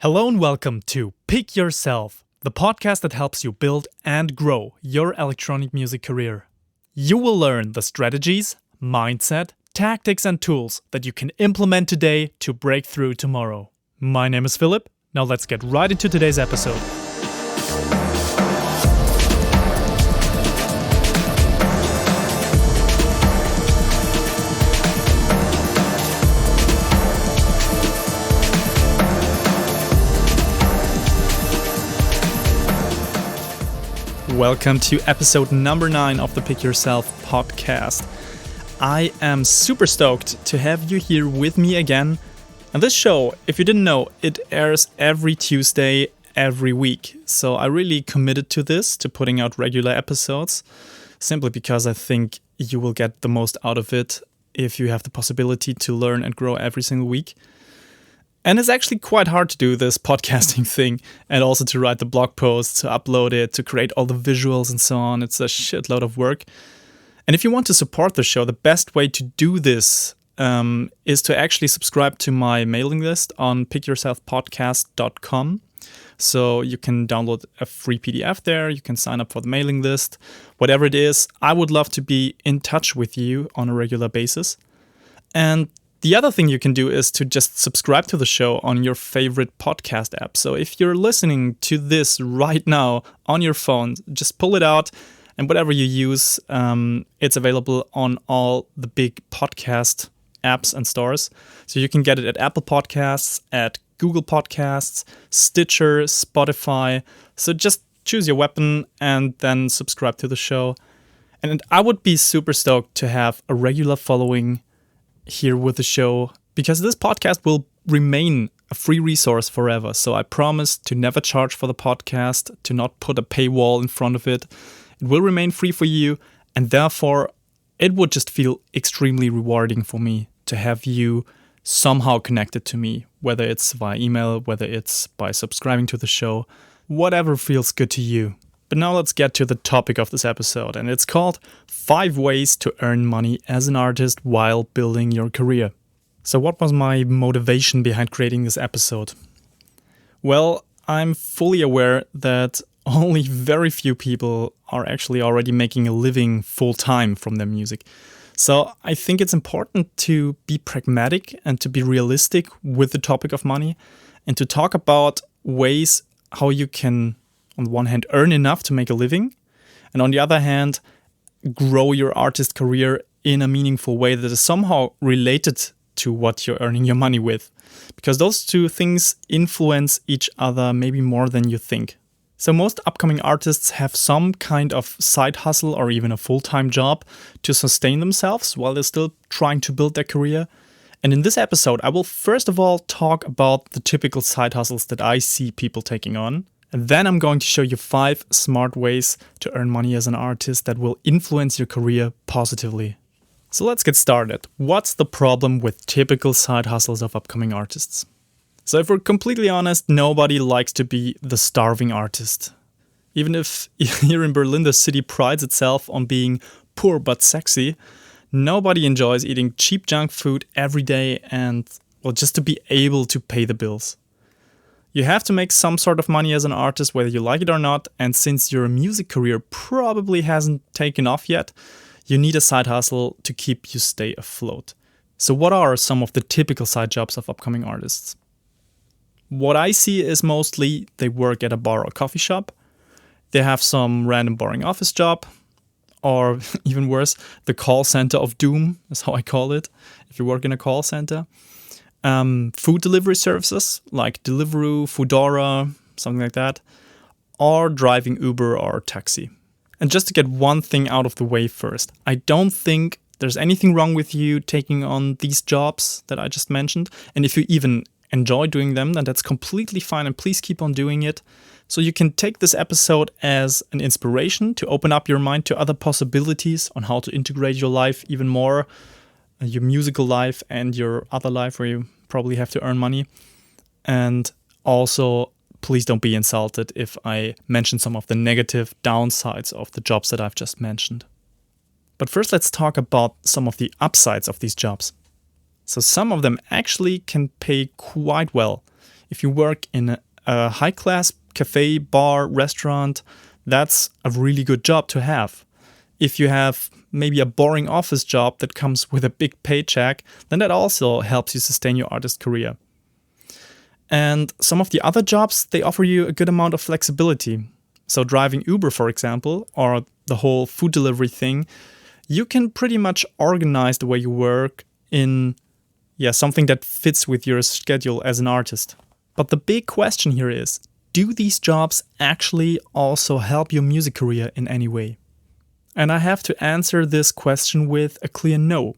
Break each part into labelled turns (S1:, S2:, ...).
S1: Hello and welcome to Pick Yourself, the podcast that helps you build and grow your electronic music career. You will learn the strategies, mindset, tactics, and tools that you can implement today to break through tomorrow. My name is Philip. Now let's get right into today's episode. Welcome to episode number 9 of the Pick Yourself podcast. I am super stoked to have you here with me again. And this show, if you didn't know, it airs every Tuesday, every week. So I really committed to this, to putting out regular episodes, simply because I think you will get the most out of it if you have the possibility to learn and grow every single week. And it's actually quite hard to do this podcasting thing and also to write the blog posts, to upload it, to create all the visuals and so on. It's a shitload of work. And if you want to support the show, the best way to do this is to actually subscribe to my mailing list on pickyourselfpodcast.com. So you can download a free PDF there. You can sign up for the mailing list. Whatever it is, I would love to be in touch with you on a regular basis. And the other thing you can do is to just subscribe to the show on your favorite podcast app. So if you're listening to this right now on your phone, just pull it out and whatever you use, it's available on all the big podcast apps and stores. So you can get it at Apple Podcasts, at Google Podcasts, Stitcher, Spotify. So just choose your weapon and then subscribe to the show. And I would be super stoked to have a regular following here with the show, because this podcast will remain a free resource forever. So I promise to never charge for the podcast, to not put a paywall in front of it. It will remain free for you, and therefore it would just feel extremely rewarding for me to have you somehow connected to me, whether it's via email, whether it's by subscribing to the show, whatever feels good to you. But now let's get to the topic of this episode, and it's called 5 Ways to Earn Money as an Artist While Building Your Career. So what was my motivation behind creating this episode? Well, I'm fully aware that only very few people are actually already making a living full-time from their music. So I think it's important to be pragmatic and to be realistic with the topic of money and to talk about ways how you can, on the one hand, earn enough to make a living, and on the other hand, grow your artist career in a meaningful way that is somehow related to what you're earning your money with. Because those two things influence each other maybe more than you think. So most upcoming artists have some kind of side hustle or even a full-time job to sustain themselves while they're still trying to build their career. And in this episode, I will first of all talk about the typical side hustles that I see people taking on. And then I'm going to show you 5 smart ways to earn money as an artist that will influence your career positively. So let's get started. What's the problem with typical side hustles of upcoming artists? So if we're completely honest, nobody likes to be the starving artist. Even if here in Berlin the city prides itself on being poor but sexy, nobody enjoys eating cheap junk food every day and, well, just to be able to pay the bills. You have to make some sort of money as an artist, whether you like it or not, and since your music career probably hasn't taken off yet, you need a side hustle to keep you stay afloat. So what are some of the typical side jobs of upcoming artists? What I see is mostly they work at a bar or coffee shop, they have some random boring office job, or even worse, the call center of doom is how I call it, if you work in a call center. Food delivery services like Deliveroo, Foodora, something like that, or driving Uber or taxi. And just to get one thing out of the way first, I don't think there's anything wrong with you taking on these jobs that I just mentioned. And if you even enjoy doing them, then that's completely fine and please keep on doing it. So you can take this episode as an inspiration to open up your mind to other possibilities on how to integrate your life even more, your musical life and your other life where you probably have to earn money. And also, please don't be insulted if I mention some of the negative downsides of the jobs that I've just mentioned. But first, let's talk about some of the upsides of these jobs. So some of them actually can pay quite well. If you work in a high-class cafe, bar, restaurant, that's a really good job to have. If you have maybe a boring office job that comes with a big paycheck, then that also helps you sustain your artist career. And some of the other jobs, they offer you a good amount of flexibility. So driving Uber, for example, or the whole food delivery thing, you can pretty much organize the way you work in something that fits with your schedule as an artist. But the big question here is, do these jobs actually also help your music career in any way? And I have to answer this question with a clear no.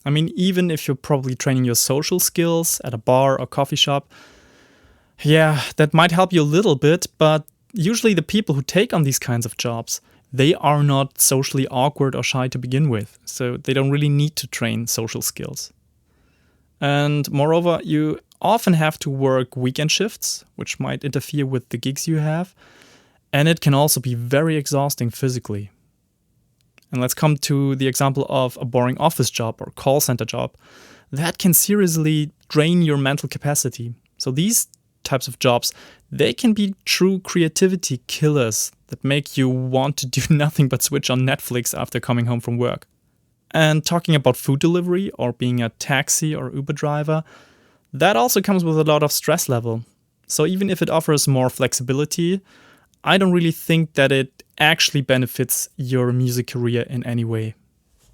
S1: I mean, even if you're probably training your social skills at a bar or coffee shop, that might help you a little bit, but usually the people who take on these kinds of jobs, they are not socially awkward or shy to begin with, so they don't really need to train social skills. And moreover, you often have to work weekend shifts, which might interfere with the gigs you have, and it can also be very exhausting physically. And let's come to the example of a boring office job or call center job. That can seriously drain your mental capacity. So these types of jobs, they can be true creativity killers that make you want to do nothing but switch on Netflix after coming home from work. And talking about food delivery or being a taxi or Uber driver, that also comes with a lot of stress level. So even if it offers more flexibility, I don't really think that it actually benefits your music career in any way.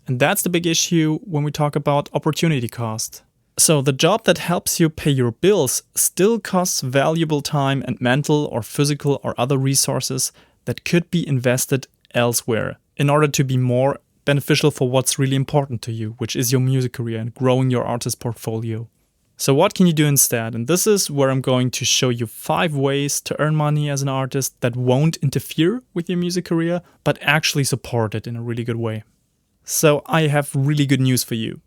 S1: And that's the big issue when we talk about opportunity cost. So the job that helps you pay your bills still costs valuable time and mental or physical or other resources that could be invested elsewhere in order to be more beneficial for what's really important to you, which is your music career and growing your artist portfolio. So what can you do instead? And this is where I'm going to show you 5 ways to earn money as an artist that won't interfere with your music career, but actually support it in a really good way. So I have really good news for you.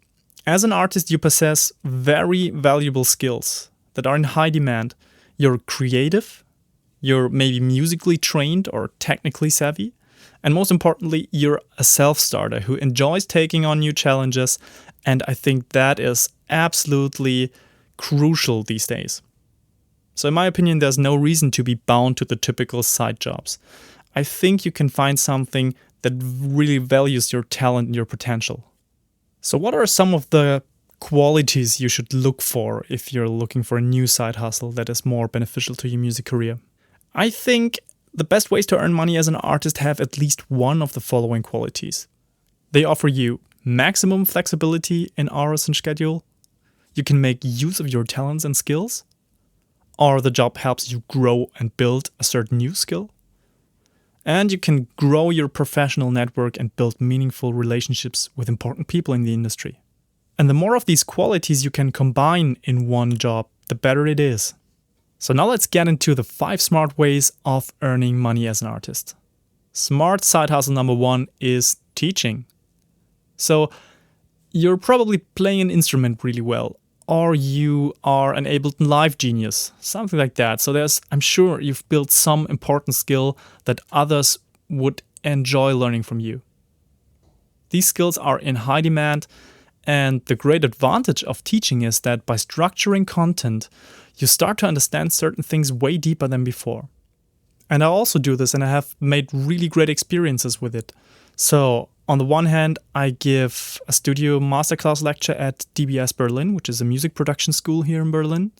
S1: As an artist, you possess very valuable skills that are in high demand. You're creative, you're maybe musically trained or technically savvy, and most importantly, you're a self-starter who enjoys taking on new challenges, and I think that is absolutely crucial these days. So in my opinion, there's no reason to be bound to the typical side jobs. I think you can find something that really values your talent and your potential. So what are some of the qualities you should look for if you're looking for a new side hustle that is more beneficial to your music career? I think the best ways to earn money as an artist have at least one of the following qualities. They offer you maximum flexibility in hours and schedule. You can make use of your talents and skills. Or the job helps you grow and build a certain new skill. And you can grow your professional network and build meaningful relationships with important people in the industry. And the more of these qualities you can combine in one job, the better it is. So now let's get into the 5 smart ways of earning money as an artist. Smart side hustle number 1 is teaching. So you're probably playing an instrument really well, or you are an Ableton Live genius, something like that. So I'm sure you've built some important skill that others would enjoy learning from you. These skills are in high demand, and the great advantage of teaching is that by structuring content, you start to understand certain things way deeper than before. And I also do this, and I have made really great experiences with it. So on the one hand, I give a studio masterclass lecture at DBS Berlin, which is a music production school here in Berlin.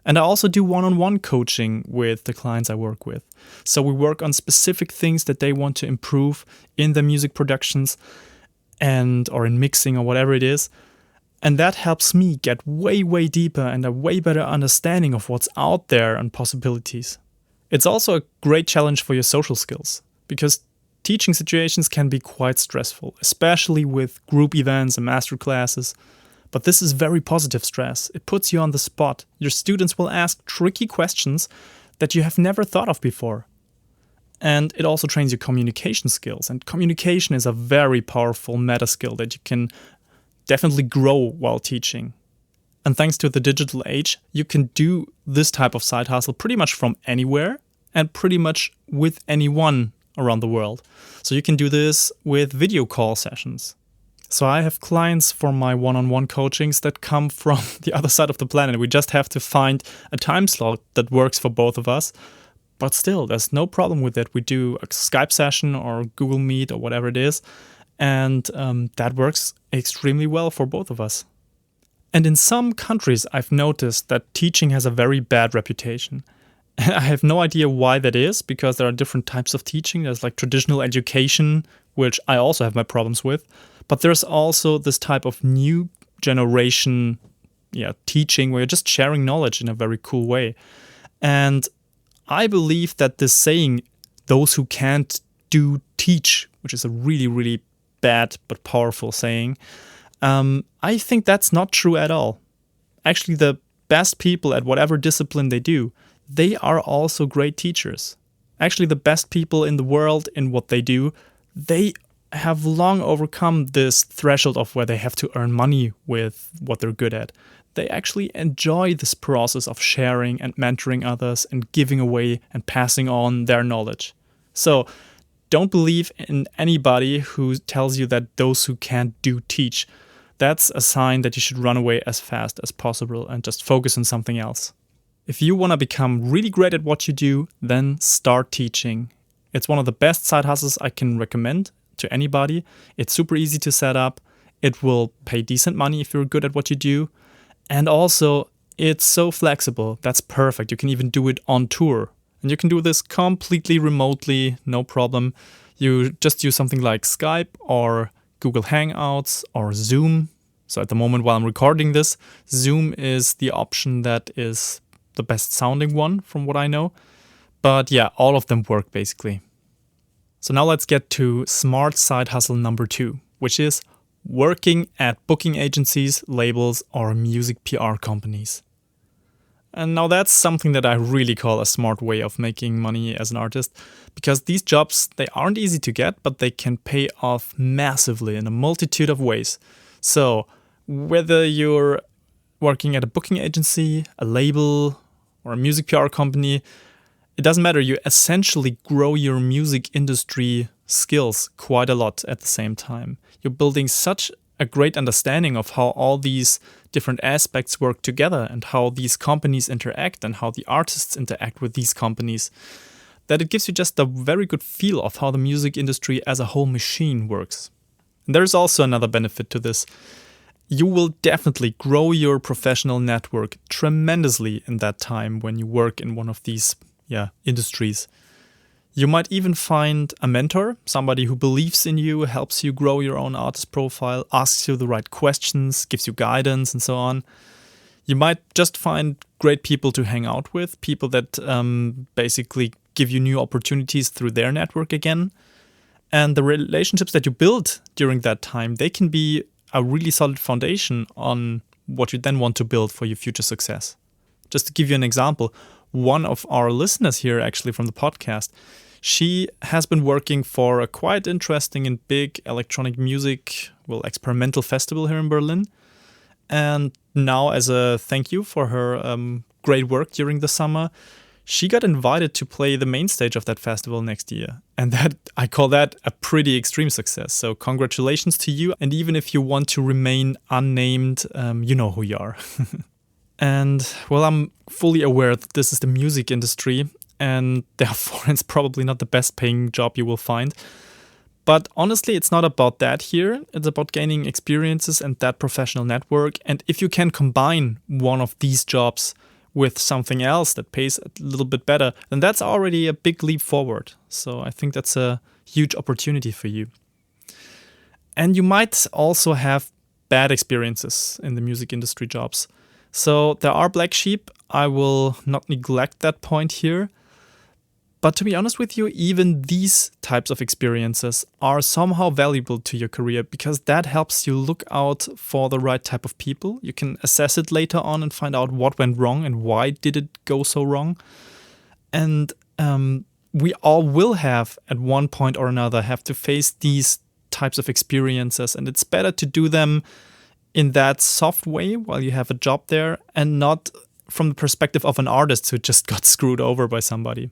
S1: And I also do one-on-one coaching with the clients I work with. So we work on specific things that they want to improve in their music productions or in mixing or whatever it is. And that helps me get way, way deeper and a way better understanding of what's out there and possibilities. It's also a great challenge for your social skills, because teaching situations can be quite stressful, especially with group events and master classes. But this is very positive stress. It puts you on the spot. Your students will ask tricky questions that you have never thought of before. And it also trains your communication skills. And communication is a very powerful meta skill that you can definitely grow while teaching. And thanks to the digital age, you can do this type of side hustle pretty much from anywhere and pretty much with anyone around the world. So you can do this with video call sessions. So I have clients for my one-on-one coachings that come from the other side of the planet. We just have to find a time slot that works for both of us. But still, there's no problem with it. We do a Skype session or Google Meet or whatever it is. And that works extremely well for both of us. And in some countries, I've noticed that teaching has a very bad reputation. I have no idea why that is, because there are different types of teaching. There's like traditional education, which I also have my problems with. But there's also this type of new generation teaching where you're just sharing knowledge in a very cool way. And I believe that this saying, those who can't do teach, which is a really, really bad but powerful saying, I think that's not true at all. Actually, the best people at whatever discipline they do, they are also great teachers. Actually, the best people in the world in what they do, they have long overcome this threshold of where they have to earn money with what they're good at. They actually enjoy this process of sharing and mentoring others and giving away and passing on their knowledge. So don't believe in anybody who tells you that those who can't do teach. That's a sign that you should run away as fast as possible and just focus on something else. If you want to become really great at what you do, then start teaching. It's one of the best side hustles I can recommend to anybody. It's super easy to set up. It will pay decent money if you're good at what you do. And also, it's so flexible. That's perfect. You can even do it on tour. And you can do this completely remotely, no problem. You just use something like Skype or Google Hangouts or Zoom. So at the moment while I'm recording this, Zoom is the option that is the best sounding one from what I know. But yeah, all of them work basically. So now let's get to smart side hustle number 2, which is working at booking agencies, labels, or music PR companies. And now that's something that I really call a smart way of making money as an artist, because these jobs, they aren't easy to get, but they can pay off massively in a multitude of ways. So whether you're working at a booking agency, a label, or a music PR company, it doesn't matter. You essentially grow your music industry skills quite a lot at the same time. You're building such a great understanding of how all these different aspects work together and how these companies interact and how the artists interact with these companies, that it gives you just a very good feel of how the music industry as a whole machine works. And there's also another benefit to this. You will definitely grow your professional network tremendously in that time when you work in one of these industries. You might even find a mentor, somebody who believes in you, helps you grow your own artist profile, asks you the right questions, gives you guidance, and so on. You might just find great people to hang out with, people that basically give you new opportunities through their network again. And the relationships that you build during that time, they can be a really solid foundation on what you then want to build for your future success. Just to give you an example, one of our listeners here, actually from the podcast, she has been working for a quite interesting and big electronic music, experimental festival here in Berlin. And now, as a thank you for her great work during the summer, she got invited to play the main stage of that festival next year. And that, I call that a pretty extreme success. So congratulations to you. And even if you want to remain unnamed, you know who you are. And I'm fully aware that this is the music industry, and therefore it's probably not the best paying job you will find. But honestly, it's not about that here. It's about gaining experiences and that professional network. And if you can combine one of these jobs with something else that pays a little bit better, then that's already a big leap forward. So I think that's a huge opportunity for you. And you might also have bad experiences in the music industry jobs. So there are black sheep. I will not neglect that point here. But to be honest with you, even these types of experiences are somehow valuable to your career, because that helps you look out for the right type of people. You can assess it later on and find out what went wrong and why did it go so wrong. And we all will have, at one point or another, have to face these types of experiences. And it's better to do them in that soft way while you have a job there, and not from the perspective of an artist who just got screwed over by somebody.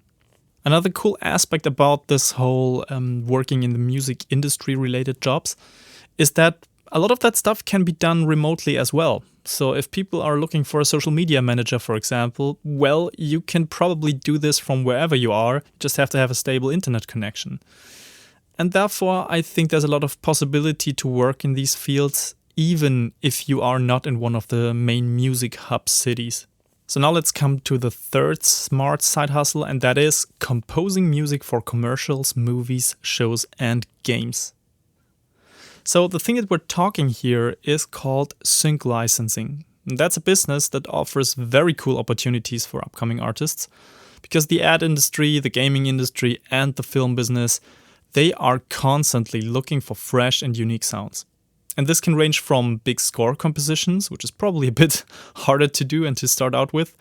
S1: Another cool aspect about this whole working in the music industry related jobs is that a lot of that stuff can be done remotely as well. So if people are looking for a social media manager, for example, well, you can probably do this from wherever you are. You just have to have a stable internet connection. And therefore, I think there's a lot of possibility to work in these fields, even if you are not in one of the main music hub cities. So now let's come to the third smart side hustle, and that is composing music for commercials, movies, shows, and games. So the thing that we're talking here is called sync licensing. And that's a business that offers very cool opportunities for upcoming artists, because the ad industry, the gaming industry, and the film business, they are constantly looking for fresh and unique sounds. And this can range from big score compositions, which is probably a bit harder to do and to start out with,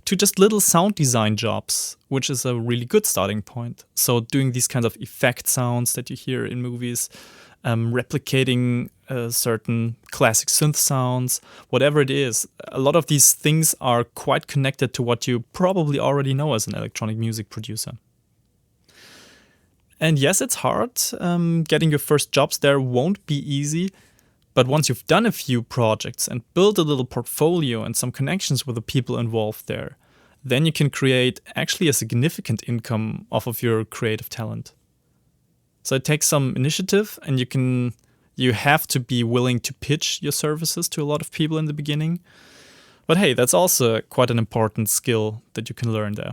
S1: to just little sound design jobs, which is a really good starting point. So doing these kinds of effect sounds that you hear in movies, replicating certain classic synth sounds, whatever it is. A lot of these things are quite connected to what you probably already know as an electronic music producer. And yes, it's hard. Getting your first jobs there won't be easy. But once you've done a few projects and built a little portfolio and some connections with the people involved there, then you can create actually a significant income off of your creative talent. So it takes some initiative, and you have to be willing to pitch your services to a lot of people in the beginning. But hey, that's also quite an important skill that you can learn there.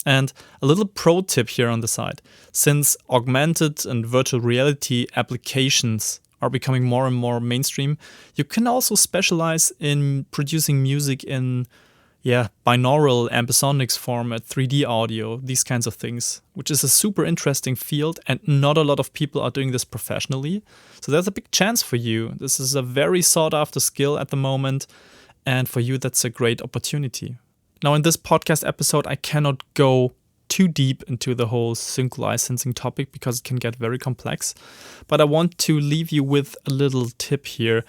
S1: And a little pro tip here on the side. Since augmented and virtual reality applications are becoming more and more mainstream, you can also specialize in producing music in binaural ambisonics format, 3D audio, these kinds of things, which is a super interesting field, and not a lot of people are doing this professionally. So there's a big chance for you. This is a very sought after skill at the moment, and for you that's a great opportunity. Now in this podcast episode, I cannot go too deep into the whole sync licensing topic because it can get very complex, but I want to leave you with a little tip here.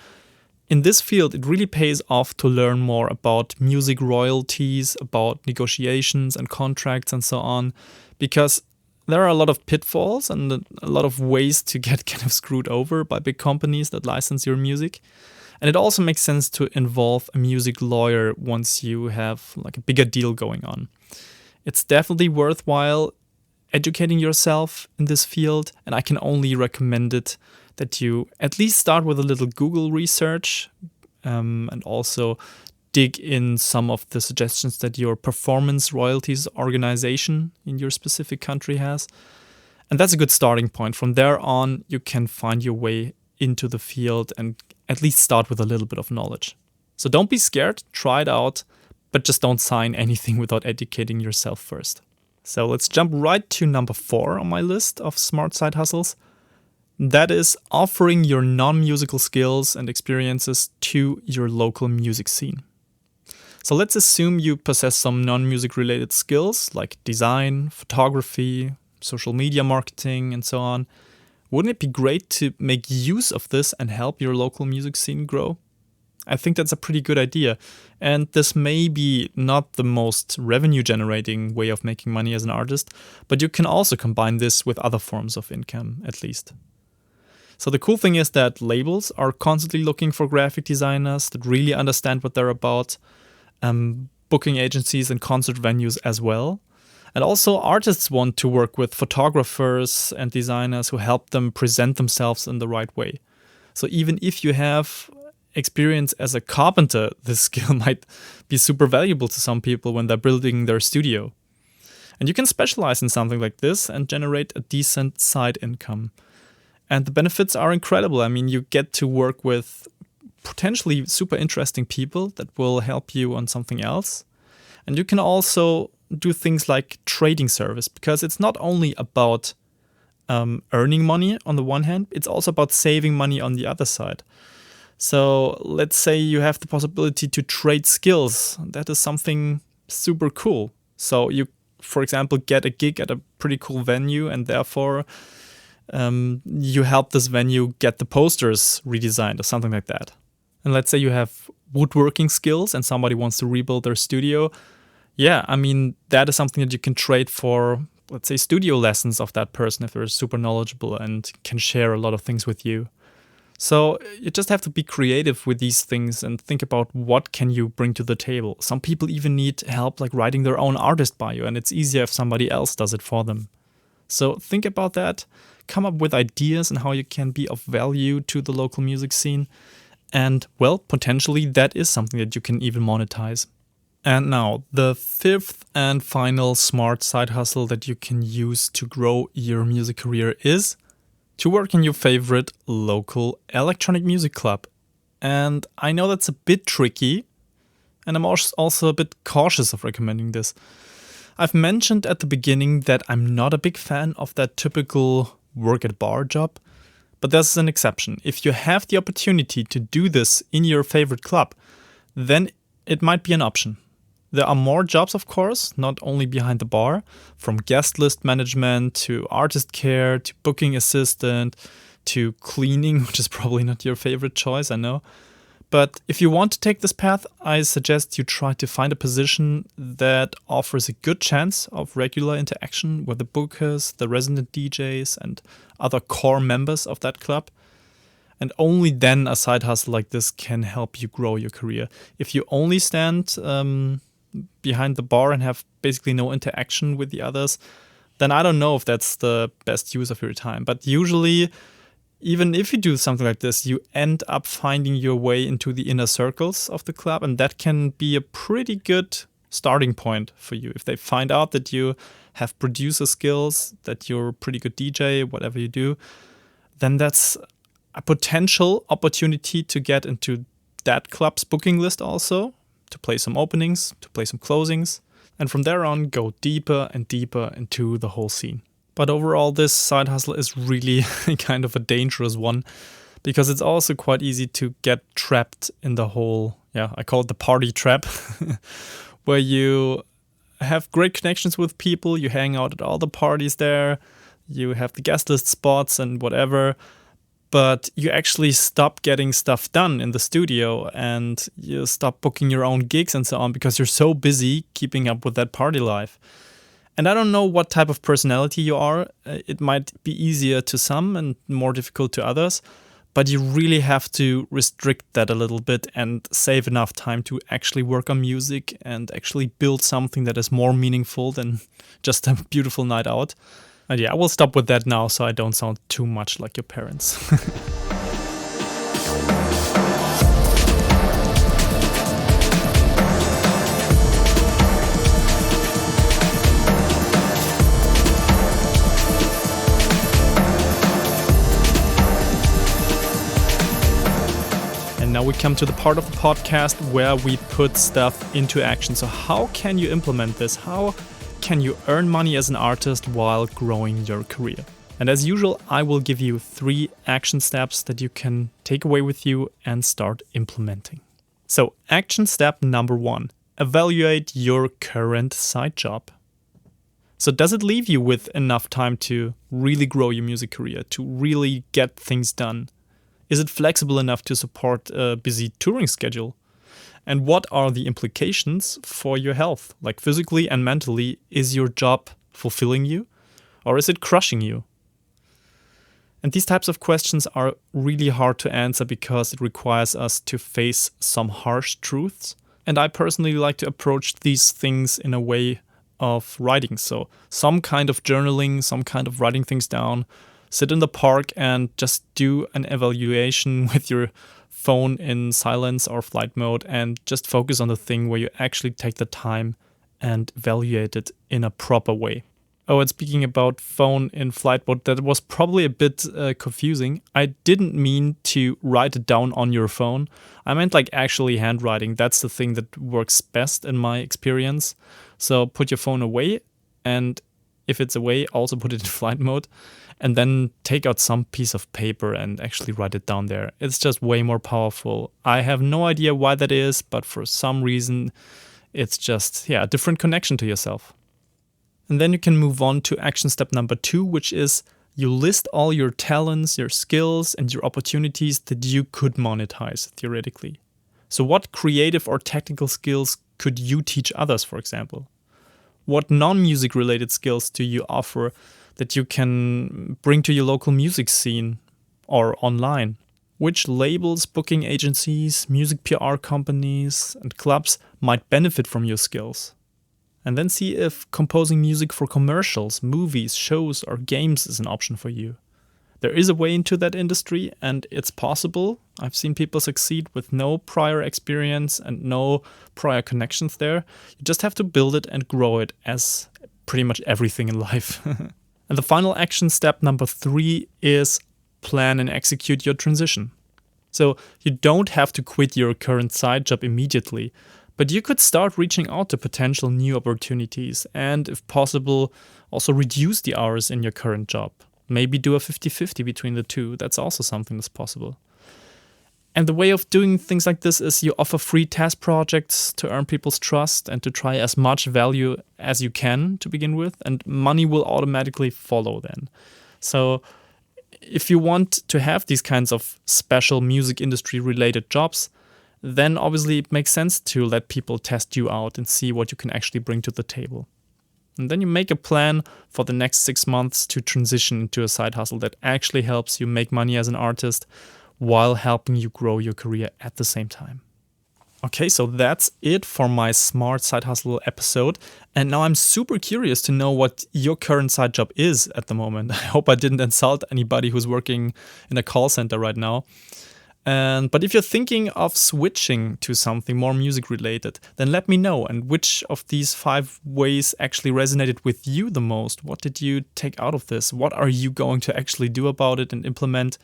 S1: In this field, it really pays off to learn more about music royalties, about negotiations and contracts and so on, because there are a lot of pitfalls and a lot of ways to get kind of screwed over by big companies that license your music. And it also makes sense to involve a music lawyer once you have like a bigger deal going on. It's definitely worthwhile educating yourself in this field, and I can only recommend it that you at least start with a little Google research and also dig in some of the suggestions that your performance royalties organization in your specific country has. And that's a good starting point. From there on, you can find your way into the field and at least start with a little bit of knowledge. So don't be scared, try it out, but just don't sign anything without educating yourself first. So let's jump right to number 4 on my list of smart side hustles. That is offering your non-musical skills and experiences to your local music scene. So let's assume you possess some non-music related skills like design, photography, social media marketing, and so on. Wouldn't it be great to make use of this and help your local music scene grow? I think that's a pretty good idea. And this may be not the most revenue generating way of making money as an artist, but you can also combine this with other forms of income, at least. So the cool thing is that labels are constantly looking for graphic designers that really understand what they're about, booking agencies and concert venues as well. And also artists want to work with photographers and designers who help them present themselves in the right way. So even if you have experience as a carpenter, this skill might be super valuable to some people when they're building their studio. And you can specialize in something like this and generate a decent side income. And the benefits are incredible. I mean, you get to work with potentially super interesting people that will help you on something else. And you can also do things like trading service, because it's not only about earning money on the one hand, it's also about saving money on the other side. So let's say you have the possibility to trade skills. That is something super cool. So you, for example, get a gig at a pretty cool venue, and therefore you help this venue get the posters redesigned or something like that. And let's say you have woodworking skills and somebody wants to rebuild their studio. Yeah, I mean, that is something that you can trade for, let's say, studio lessons of that person if they're super knowledgeable and can share a lot of things with you. So you just have to be creative with these things and think about what can you bring to the table. Some people even need help like writing their own artist bio, and it's easier if somebody else does it for them. So think about that, come up with ideas and how you can be of value to the local music scene. And well, potentially that is something that you can even monetize. And now, the fifth and final smart side hustle that you can use to grow your music career is to work in your favorite local electronic music club. And I know that's a bit tricky, and I'm also a bit cautious of recommending this. I've mentioned at the beginning that I'm not a big fan of that typical work at bar job, but there's an exception. If you have the opportunity to do this in your favorite club, then it might be an option. There are more jobs, of course, not only behind the bar, from guest list management to artist care to booking assistant to cleaning, which is probably not your favorite choice, I know. But if you want to take this path, I suggest you try to find a position that offers a good chance of regular interaction with the bookers, the resident DJs, and other core members of that club. And only then a side hustle like this can help you grow your career. If you only stand behind the bar and have basically no interaction with the others, then I don't know if that's the best use of your time. But usually, even if you do something like this, you end up finding your way into the inner circles of the club, and that can be a pretty good starting point for you. If they find out that you have producer skills, that you're a pretty good DJ, whatever you do, then that's a potential opportunity to get into that club's booking list also, to play some openings, to play some closings, and from there on go deeper and deeper into the whole scene. But overall, this side hustle is really kind of a dangerous one, because it's also quite easy to get trapped in the whole, I call it the party trap, where you have great connections with people, you hang out at all the parties there, you have the guest list spots and whatever, but you actually stop getting stuff done in the studio and you stop booking your own gigs and so on because you're so busy keeping up with that party life. And I don't know what type of personality you are. It might be easier to some and more difficult to others, but you really have to restrict that a little bit and save enough time to actually work on music and actually build something that is more meaningful than just a beautiful night out. And I will stop with that now so I don't sound too much like your parents. And now we come to the part of the podcast where we put stuff into action. So how can you implement this? How can you earn money as an artist while growing your career? And as usual, I will give you 3 action steps that you can take away with you and start implementing. So action step number 1, evaluate your current side job. So does it leave you with enough time to really grow your music career, to really get things done? Is it flexible enough to support a busy touring schedule? And what are the implications for your health? Like physically and mentally, is your job fulfilling you or is it crushing you? And these types of questions are really hard to answer because it requires us to face some harsh truths. And I personally like to approach these things in a way of writing. So some kind of journaling, some kind of writing things down, sit in the park and just do an evaluation with your phone in silence or flight mode and just focus on the thing where you actually take the time and evaluate it in a proper way. Oh, and speaking about phone in flight mode, that was probably a bit confusing. I didn't mean to write it down on your phone. I meant like actually handwriting. That's the thing that works best in my experience. So put your phone away, and if it's away, also put it in flight mode, and then take out some piece of paper and actually write it down there. It's just way more powerful. I have no idea why that is, but for some reason, it's just, a different connection to yourself. And then you can move on to action step number 2, which is you list all your talents, your skills, and your opportunities that you could monetize theoretically. So what creative or technical skills could you teach others, for example? What non-music related skills do you offer that you can bring to your local music scene or online? which labels, booking agencies, music PR companies, and clubs might benefit from your skills. And then see if composing music for commercials, movies, shows, or games is an option for you. There is a way into that industry, and it's possible. I've seen people succeed with no prior experience and no prior connections there. You just have to build it and grow it, as pretty much everything in life. And the final action step, number 3, is plan and execute your transition. So you don't have to quit your current side job immediately, but you could start reaching out to potential new opportunities and, if possible, also reduce the hours in your current job. Maybe do a 50-50 between the two. That's also something that's possible. And the way of doing things like this is you offer free test projects to earn people's trust and to try as much value as you can to begin with, and money will automatically follow then. So if you want to have these kinds of special music industry related jobs, then obviously it makes sense to let people test you out and see what you can actually bring to the table. And then you make a plan for the next 6 months to transition into a side hustle that actually helps you make money as an artist while helping you grow your career at the same time. Okay, so that's it for my Smart Side Hustle episode. And now I'm super curious to know what your current side job is at the moment. I hope I didn't insult anybody who's working in a call center right now. But if you're thinking of switching to something more music related, then let me know. And which of these 5 ways actually resonated with you the most? What did you take out of this? What are you going to actually do about it and implement?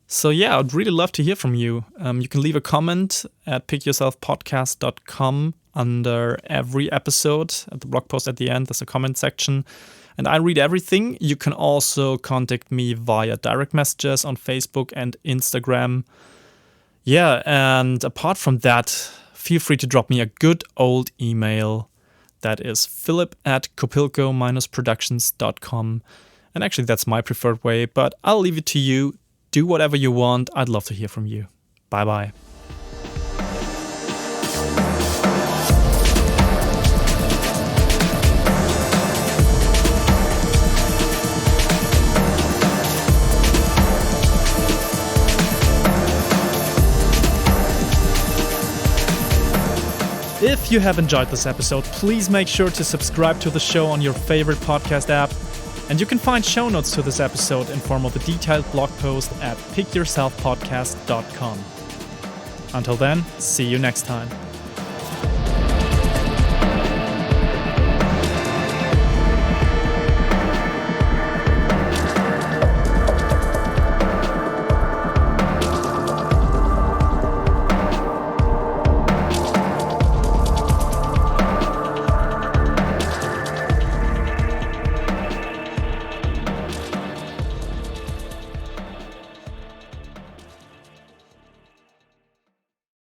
S1: So yeah, I'd really love to hear from you. You can leave a comment at pickyourselfpodcast.com under every episode. At the blog post at the end, there's a comment section. And I read everything. You can also contact me via direct messages on Facebook and Instagram. Yeah, and apart from that, feel free to drop me a good old email. That is philip@copilco-productions.com. And actually, that's my preferred way, but I'll leave it to you. Do whatever you want. I'd love to hear from you. Bye-bye. If you have enjoyed this episode, please make sure to subscribe to the show on your favorite podcast app. And you can find show notes to this episode in form of a detailed blog post at pickyourselfpodcast.com. Until then, see you next time.